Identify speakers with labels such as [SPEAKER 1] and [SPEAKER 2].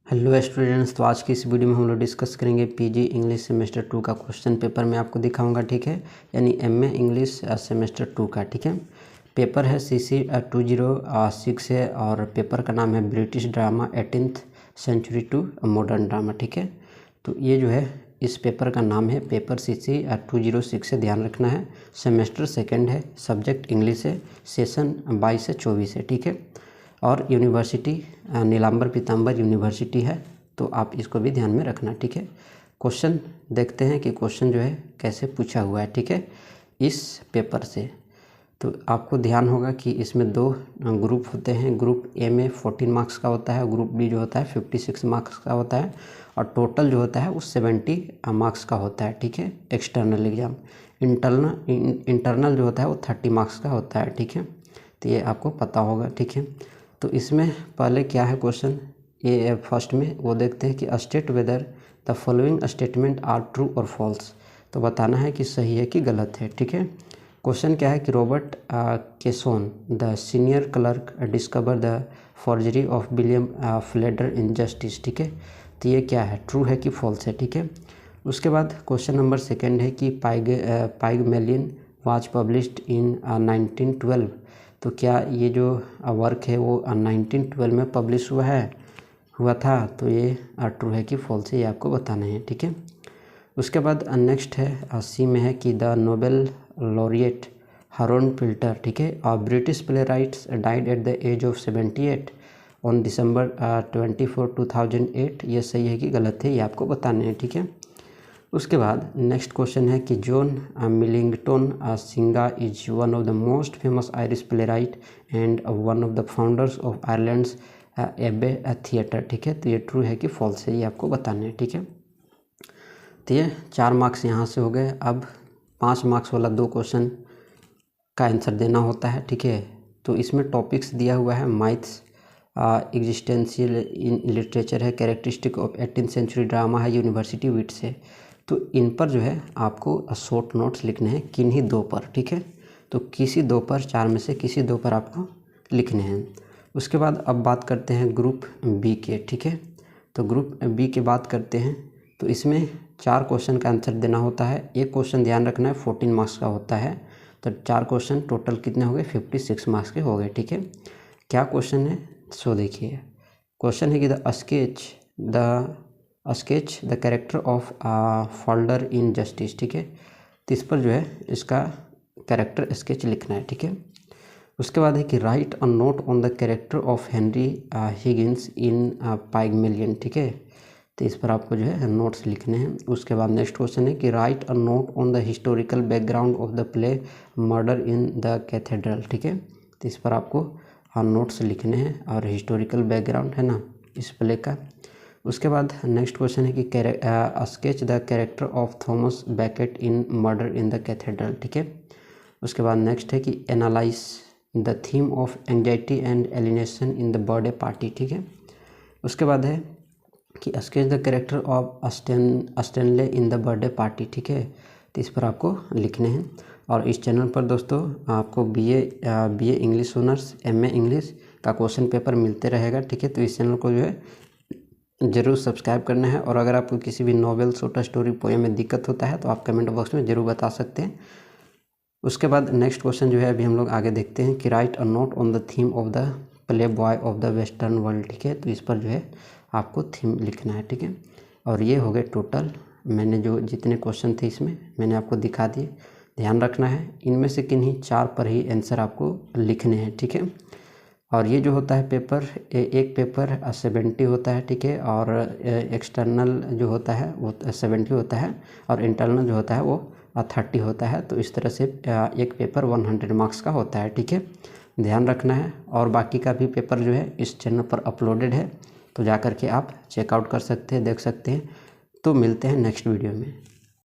[SPEAKER 1] Hello students, तो आज की इस वीडियो में हम लोग डिस्कस करेंगे पीजी इंग्लिश सेमेस्टर 2 का क्वेश्चन पेपर मैं आपको दिखाऊंगा। ठीक है, यानी एमए इंग्लिश सेमेस्टर 2 का। ठीक है, पेपर है CC 206 है और पेपर का नाम है British drama 18th century to modern drama. ठीक है, तो ये जो है इस पेपर का नाम है पेपर CC 206 से ध्यान रखना है। सेमेस्टर सेकेंड है, सब्जेक्ट इंग्लिश है, सेशन 22 से 24 है। ठीक है, और यूनिवर्सिटी नीलांबर पीताम्बर यूनिवर्सिटी है, तो आप इसको भी ध्यान में रखना। ठीक है, क्वेश्चन देखते हैं कि क्वेश्चन जो है कैसे पूछा हुआ है। ठीक है, इस पेपर से तो आपको ध्यान होगा कि इसमें दो ग्रुप होते हैं। ग्रुप ए में 14 मार्क्स का होता है, ग्रुप बी जो होता है 56 मार्क्स का होता है, और टोटल जो होता है वो 70 मार्क्स का होता है। ठीक है, एक्सटर्नल एग्ज़ाम। इंटरनल जो होता है वो 30 मार्क्स का होता है। ठीक है, तो ये आपको पता होगा। ठीक है, तो इसमें पहले क्या है क्वेश्चन, ये फर्स्ट में वो देखते हैं कि state whether the following statement are true और फॉल्स। तो बताना है कि सही है कि गलत है। ठीक है, क्वेश्चन क्या है कि Robert Cokeson the senior clerk discover the forgery of William Falder in Justice. ठीक है, तो ये क्या है, ट्रू है कि फॉल्स है। ठीक है, उसके बाद क्वेश्चन नंबर सेकेंड है कि पाइगमेलियन वाज पब्लिश्ड इन 1912। तो क्या ये जो वर्क है वो 1912 में पब्लिश हुआ था, तो ये ट्रू है कि फॉल्स है, ये आपको बताना है। ठीक है, उसके बाद नेक्स्ट है सी में है कि the Nobel laureate Harold Pinter, ठीक है, British playwrights died at the age of 78 on December 24, 2008। ये सही है कि गलत है, ये आपको बताने हैं। ठीक है, उसके बाद नेक्स्ट क्वेश्चन है कि John Millington Synge is one of the most famous Irish playwright and one of the founders of Ireland's Abbey theatre. ठीक है, तो ये ट्रू है कि फॉल्स है, ये आपको बताने हैं। ठीक है, तो ये 4 मार्क्स यहाँ से हो गए। अब 5 मार्क्स वाला 2 क्वेश्चन का आंसर देना होता है। ठीक है, तो इसमें टॉपिक्स दिया हुआ है माइथ्स, एग्जिस्टेंशियल इन लिटरेचर है, characteristic of 18th century drama है, यूनिवर्सिटी विट से। तो इन पर जो है आपको शॉर्ट नोट्स लिखने हैं किन्हीं 2 पर। ठीक है, तो किसी 2 पर, 4 में से किसी 2 पर आपको लिखने हैं। उसके बाद अब बात करते हैं ग्रुप बी के। ठीक है, तो ग्रुप बी की बात करते हैं, तो इसमें 4 क्वेश्चन का आंसर देना होता है। एक क्वेश्चन ध्यान रखना है 14 मार्क्स का होता है, तो 4 क्वेश्चन टोटल कितने हो गए, 56 मार्क्स के हो गए। ठीक है, क्या क्वेश्चन है सो देखिए। क्वेश्चन है कि sketch the character of folder in Justice. ठीक है, तो इस पर जो है इसका कैरेक्टर स्केच लिखना है। ठीक है, उसके बाद है कि write a note on the character of Henry Higgins in Pygmalion. ठीक है, तो इस पर आपको जो है नोट्स लिखने हैं। उसके बाद नेक्स्ट क्वेश्चन है कि write a note on the historical background of the play murder in the cathedral. ठीक है, तो इस पर आपको नोट्स लिखने हैं और हिस्टोरिकल बैकग्राउंड है ना इस प्ले का। उसके बाद नेक्स्ट क्वेश्चन है कि sketch the character of Thomas baked in murder in the cathedral. ठीक है, उसके बाद नेक्स्ट है कि analyse the theme of anxiety and alienation in the birthday party. ठीक है, उसके बाद है कि sketch the character of Stanley in the birthday party. ठीक है, तो इस पर आपको लिखने हैं। और इस चैनल पर दोस्तों आपको BA English honours, MA English का क्वेश्चन पेपर मिलते रहेगा। ठीक है, तो इस चैनल को जो है ज़रूर सब्सक्राइब करना है। और अगर आपको किसी भी नॉवेल, शॉर्ट स्टोरी, पोएम में दिक्कत होता है तो आप कमेंट बॉक्स में ज़रूर बता सकते हैं। उसके बाद नेक्स्ट क्वेश्चन जो है अभी हम लोग आगे देखते हैं कि write a note on the theme of the play boy of the western world. ठीक है, तो इस पर जो है आपको थीम लिखना है। ठीक है, और ये हो गए टोटल, मैंने जो जितने क्वेश्चन थे इसमें मैंने आपको दिखा दिए। ध्यान रखना है इनमें से किन्हीं 4 पर ही आंसर आपको लिखने हैं। ठीक है, और ये जो होता है पेपर, एक पेपर 70 होता है। ठीक है, और एक्सटर्नल जो होता है वो 70 होता है, और इंटरनल जो होता है वो 30 होता है। तो इस तरह से एक पेपर 100 मार्क्स का होता है। ठीक है, ध्यान रखना है। और बाकी का भी पेपर जो है इस चैनल पर अपलोडेड है, तो जा कर के आप चेकआउट कर सकते हैं, देख सकते हैं। तो मिलते हैं नेक्स्ट वीडियो में।